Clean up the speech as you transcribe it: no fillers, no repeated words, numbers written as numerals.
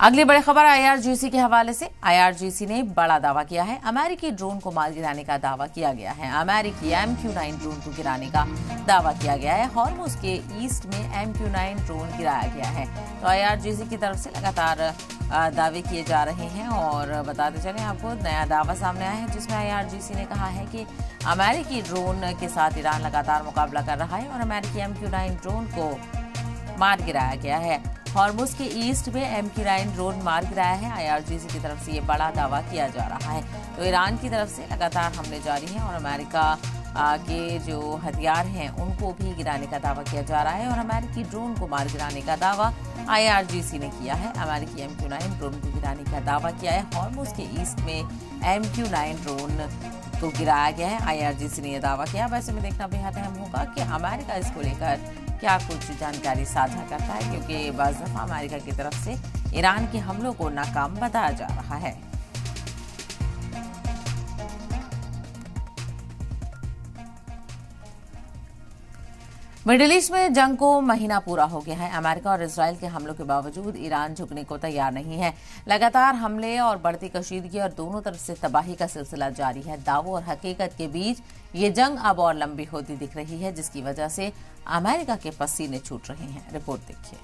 अगली बड़ी खबर आईआरजीसी के हवाले से। आईआरजीसी ने बड़ा दावा किया है। अमेरिकी ड्रोन को मार गिराने का दावा किया गया है। अमेरिकी MQ-9 ड्रोन को गिराने का दावा किया गया है। हॉर्मुज के ईस्ट में MQ-9 ड्रोन गिराया गया है। तो आईआरजीसी की तरफ से लगातार दावे किए जा रहे हैं और बताते चलें आपको, नया दावा सामने आया है जिसमें आईआरजीसी ने कहा है कि अमेरिकी ड्रोन के साथ ईरान लगातार मुकाबला कर रहा है और अमेरिकी MQ-9 ड्रोन को मार गिराया गया है। हॉर्मुज के ईस्ट में MQ-9 ड्रोन मार गिराया है। आईआरजीसी की तरफ से ये बड़ा दावा किया जा रहा है। तो ईरान की तरफ से लगातार हमले जारी हैं और अमेरिका के जो हथियार हैं उनको भी गिराने का दावा किया जा रहा है और अमेरिकी ड्रोन को मार गिराने का दावा आईआरजीसी ने किया है। अमेरिकी MQ-9 ड्रोन को गिराने का दावा किया है। हॉर्मुज के ईस्ट में MQ-9 ड्रोन को गिराया गया है। आईआरजीसी ने यह दावा किया। वैसे में देखना बेहद अहम होगा कि अमेरिका इसको लेकर क्या कुछ जानकारी साझा करता है, क्योंकि बाज़ दफ़ा अमेरिका की तरफ से ईरान के हमलों को नाकाम बताया जा रहा है। मिडिल ईस्ट में जंग को महीना पूरा हो गया है। अमेरिका और इजराइल के हमलों के बावजूद ईरान झुकने को तैयार नहीं है। लगातार हमले और बढ़ती कशीदगी और दोनों तरफ से तबाही का सिलसिला जारी है। दावों और हकीकत के बीच ये जंग अब और लंबी होती दिख रही है, जिसकी वजह से अमेरिका के पसीने छूट रहे हैं। रिपोर्ट देखिए।